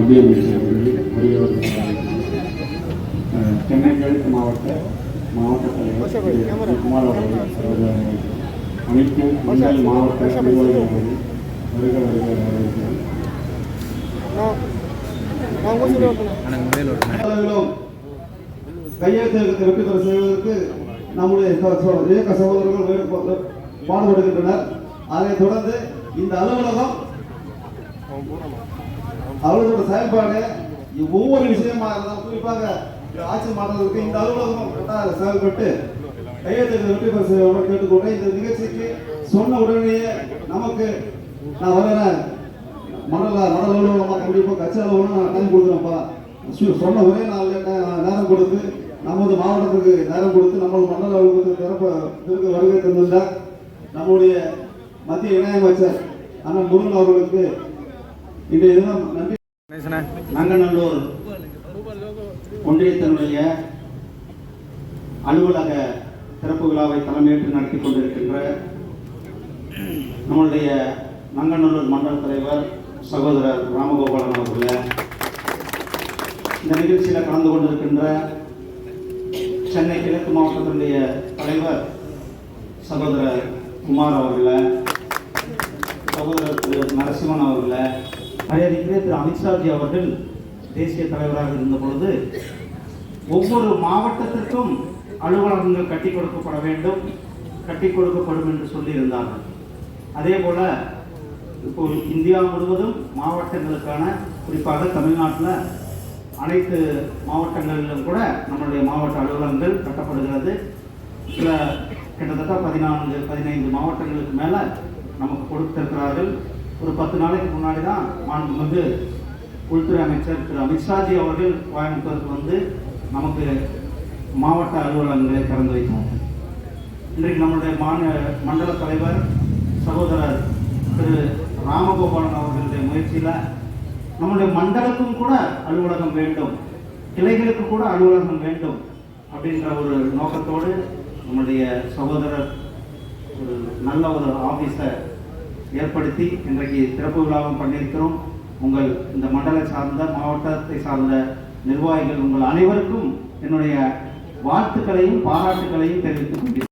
ஒன்றிய அமைச்சர் அவர்கள், சென்னை கிழக்கு மாவட்ட தலைவர் குமார் அவர்கள், அனைத்து மண்டல் மாவட்ட நிர்வாகிகள் வருக கையெழுத்து வெற்றி பெற செய்வதற்கு நம்முடைய இயக்க சகோதரர்கள் பாடுபடுகின்றனர். அதைத் தொடர்ந்து இந்த அலுவலகம் அவர்களோட செயல்பாடு ஒவ்வொரு விஷயமா இருந்தாலும் குறிப்பாக ஆட்சி மாற்றத்திற்கு இந்த அலுவலகம் செயல்பட்டு கையெழுத்து வெற்றி பெற செய்வதாக கேட்டுக்கொண்டு இந்த நிகழ்ச்சிக்கு சொன்ன உடனேயே நமக்கு நான் வரேன் மண்டல அலுவலகமாக கண்டிப்பாக கட்சி அலுவலகம் டைம் கொடுக்குறேன்ப்பா சொன்ன ஒரே நாள் நேரம் கொடுத்து நமது மாவட்டத்துக்கு நேரம் கொடுத்து நமது மண்டல அலுவலகத்துக்கு வருகை தந்திருந்த நம்முடைய மத்திய இணையமைச்சர் அண்ணன் முருகன் அவர்களுக்கு இன்றைய தினம் நன்றி. நங்கநல்லூர் ஒன்றியத்தினுடைய அலுவலக திறப்பு விழாவை தலைமையேற்று நடத்தி கொண்டிருக்கின்ற நம்முடைய நங்கநல்லூர் மண்டல தலைவர் சகோதரர் ராமகோபாலன் அவர்களே, இந்த நிகழ்ச்சியில் கலந்து கொண்டிருக்கின்ற சென்னை கிழக்கு மாவட்டத்தினுடைய தலைவர் சகோதரர் குமார் அவர்களே, சகோதரர் திரு நரசிம்மன் அவர்களே, மரியாதைக்குரிய திரு அமித்ஷாஜி அவர்கள் தேசிய தலைவராக இருந்த பொழுது ஒவ்வொரு மாவட்டத்திற்கும் அலுவலகங்கள் கட்டி கொடுக்கப்பட வேண்டும், கட்டி கொடுக்கப்படும் என்று சொல்லியிருந்தார்கள். அதே போல இப்போ இந்தியா முழுவதும் மாவட்டங்களுக்கான குறிப்பாக தமிழ்நாட்டில் அனைத்து மாவட்டங்களிலும் கூட நம்மளுடைய மாவட்ட அலுவலகங்கள் கட்டப்படுகிறது. சில கிட்டத்தட்ட 14-15 மாவட்டங்களுக்கு மேலே நமக்கு கொடுத்திருக்கிறார்கள். ஒரு 10 நாளைக்கு முன்னாடி தான் மாண்புமிகு உள்துறை அமைச்சர் திரு அமித்ஷாஜி அவர்கள் கோயம்புத்தூருக்கு வந்து நமக்கு மாவட்ட அலுவலகங்களை திறந்து வைத்தார். இன்றைக்கு நம்முடைய மண்டல தலைவர் சகோதரர் திரு ராமகோபாலன் அவர்களுடைய முயற்சியில் நம்முடைய மண்டலத்துக்கும் கூட அலுவலகம் வேண்டும், கிளைகளுக்கு கூட அலுவலகம் வேண்டும் அப்படின்ற ஒரு நோக்கத்தோடு நம்முடைய சகோதரர் ஒரு நல்ல ஒரு ஆஃபீஸை ஏற்படுத்தி இன்றைக்கு திறப்பு விழாவும் பண்ணியிருக்கிறோம். உங்கள் இந்த மண்டல சார்ந்த மாவட்டத்தை சார்ந்த நிர்வாகிகள் உங்கள் அனைவருக்கும் என்னுடைய வாழ்த்துக்களையும் பாராட்டுக்களையும் தெரிவித்துக் கொண்டிருக்கிறேன்.